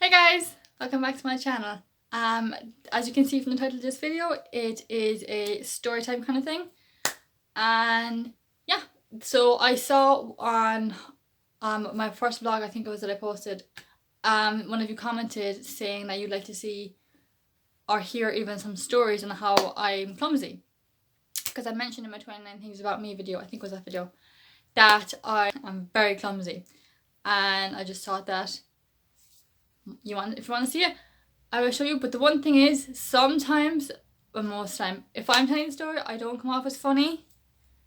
Hey guys, welcome back to my channel. As you can see from the title of this video, it is a story time kind of thing. And yeah, so I saw on my first vlog, I think it was that I posted, one of you commented saying that you'd like to see or hear even some stories on how I'm clumsy. Because I mentioned in my 29 Things About Me video, I think it was that video, that I am very clumsy. And I just thought that if you want to see it, I will show you. But the one thing is, sometimes, or most time, if I'm telling the story, I don't come off as funny.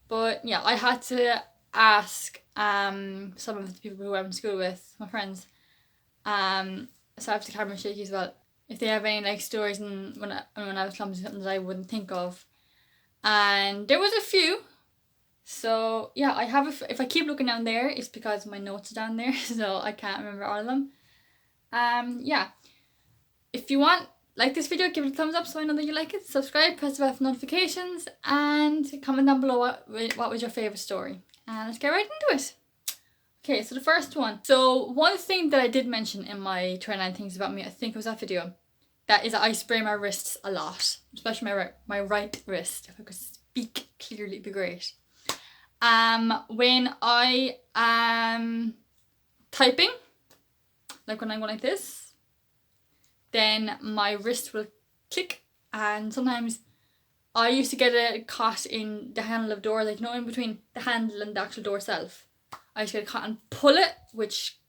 But yeah, I had to ask some of the people who I went to school with, my friends, so I have the camera shaky as well, if they have any like stories and when I was clumsy, something that I wouldn't think of. And there was a few. So yeah, I have if I keep looking down there, it's because my notes are down there, so I can't remember all of them. Yeah. If you want, like this video, give it a thumbs up so I know that you like it. Subscribe, press the bell for notifications, and comment down below what was your favourite story. And let's get right into it. Okay, so the first one. So one thing that I did mention in my 29 Things About Me, I think it was that video, that is that I spray my wrists a lot. Especially my right wrist. If I could speak clearly, it'd be great. When I am typing, like when I'm going like this, then my wrist will click, and sometimes I used to get it caught in the handle of door, like, you know, in between the handle and the actual door itself. I used to get caught and pull it, which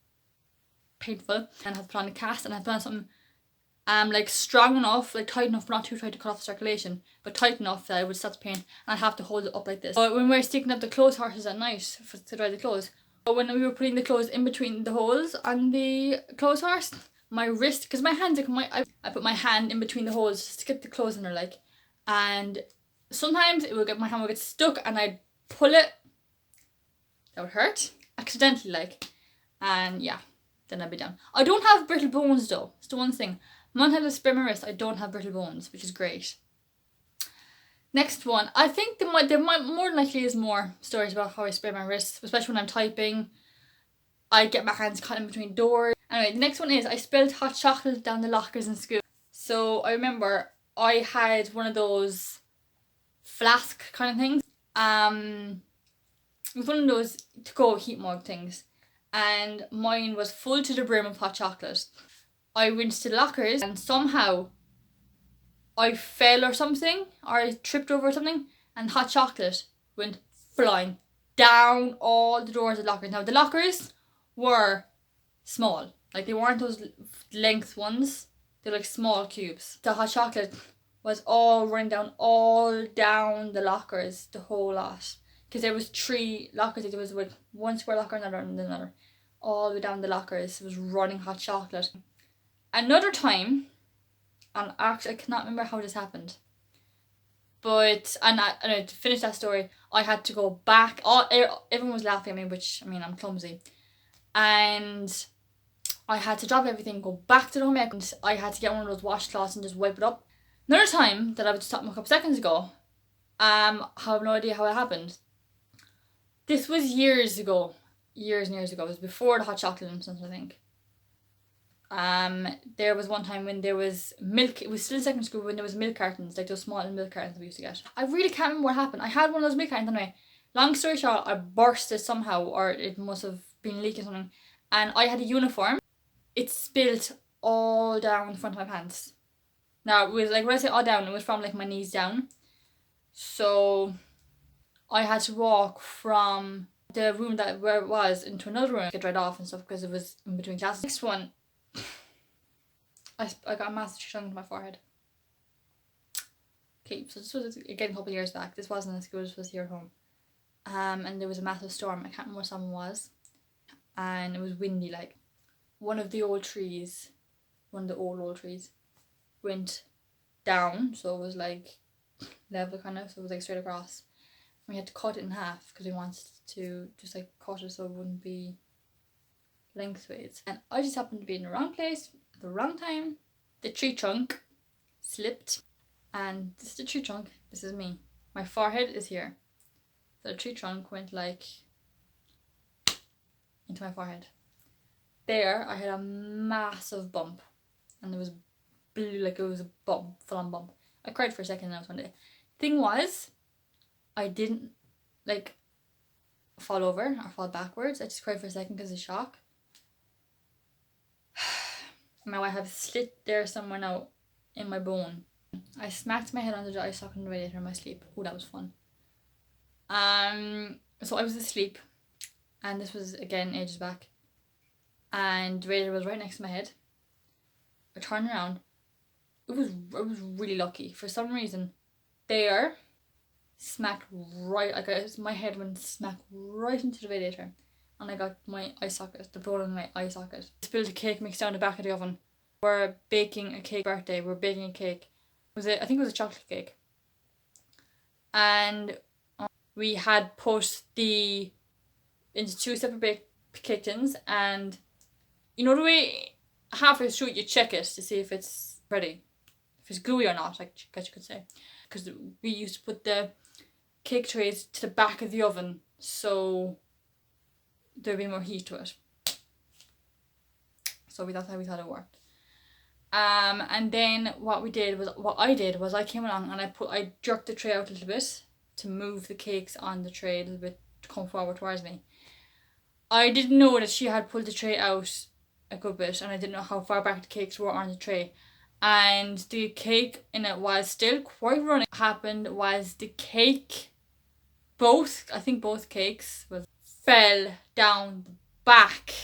painful, and I have to put on a cast, and I have to put on something like strong enough, like tight enough, but not too tight to cut off the circulation, but tight enough that it would stop the pain, and I'd have to hold it up like this. But when we were sticking up the clothes horses at night to dry the clothes, but when we were putting the clothes in between the holes on the clothes horse, my wrist, because my hands, like I put my hand in between the holes just to get the clothes in there, like, and sometimes my hand would get stuck and I'd pull it, that would hurt, accidentally, like, and yeah, then I'd be done. I don't have brittle bones though, it's the one thing. One time I spray my wrist, I don't have brittle bones, which is great. Next one, I think there might more than likely is more stories about how I spray my wrist, especially when I'm typing. I get my hands caught in between doors. Anyway, the next one is I spilled hot chocolate down the lockers in school. So I remember I had one of those flask kind of things. It was one of those to-go heat mug things, and mine was full to the brim of hot chocolate. I went to the lockers and somehow I fell or something, or I tripped over something, and hot chocolate went flying down all the doors of the lockers. Now the lockers were small, like they weren't those length ones, they're like small cubes. The hot chocolate was all running all down the lockers, the whole lot, because there was 3 lockers. There was like one square locker and another, all the way down the lockers. It was running hot chocolate. Another time, and actually I cannot remember how this happened, but and to finish that story, I had to go back. Everyone was laughing at me, which, I mean, I'm clumsy, and I had to drop everything, go back to the home ec, and I had to get one of those washcloths and just wipe it up. Another time that I was just talking a couple seconds ago, I have no idea how it happened. This was years ago. Years and years ago. It was before the hot chocolate incident, I think. There was one time when there was milk. It was still secondary school, when there was milk cartons, like those small milk cartons we used to get. I really can't remember what happened. I had one of those milk cartons anyway. Long story short, I burst it somehow, or it must have been leaking something, and I had a uniform. It spilled all down the front of my pants. Now, it was like, when I say all down, it was from like my knees down. So I had to walk from the room where it was into another room, get dried off and stuff, because it was in between classes. Next one, I got a massive chunk in my forehead. Okay, so this was again a couple of years back. This wasn't in school, this was here at home. And there was a massive storm. I can't remember what storm it was. And it was windy, like. One of the old trees went down, so it was like level kind of, so it was like straight across. We had to cut it in half because we wanted to just like cut it so it wouldn't be lengthways. And I just happened to be in the wrong place at the wrong time. The tree trunk slipped, and this is the tree trunk, this is me. My forehead is here. So the tree trunk went like into my forehead. there I had a massive bump, and it was blue, like it was a bump, full on bump. I cried for a second and I was one day. Thing was, I didn't like fall over or fall backwards. I just cried for a second because of shock. Now I have a slit there somewhere now in my bone. I smacked my head on the eye socket on the radiator in my sleep. Oh, that was fun. So I was asleep, and this was again ages back, and the radiator was right next to my head. I turned around. I was really lucky. For some reason, there, smacked right, like my head went smack right into the radiator, and I got my eye socket, the bone in my eye socket. I spilled a cake mix down the back of the oven. We're baking a cake birthday. We're baking a cake. I think it was a chocolate cake. And we had put into 2 separate cake tins, and you know the way halfway through you check it to see if it's ready, if it's gooey or not, I guess you could say, because we used to put the cake trays to the back of the oven so there'd be more heat to it. So that's how we thought it worked. And then what I did was I came along and I jerked the tray out a little bit to move the cakes on the tray a little bit to come forward towards me. I didn't know that she had pulled the tray out a good bit, and I didn't know how far back the cakes were on the tray. And the cake in it was still quite running. What happened was the cake, I think both cakes fell down the back.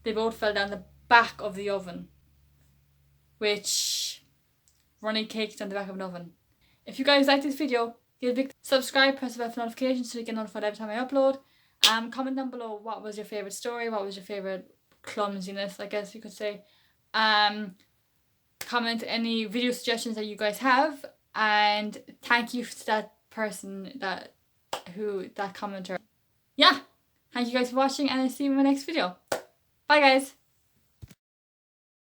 They both fell down the back of the oven, which running cakes down the back of an oven. If you guys like this video, give a big subscribe, press the bell for notifications so you get notified every time I upload. Comment down below what was your favourite story, what was your favourite clumsiness, I guess you could say. Comment any video suggestions that you guys have, and thank you to that person that commenter. Yeah, thank you guys for watching, and I'll see you in my next video. Bye guys.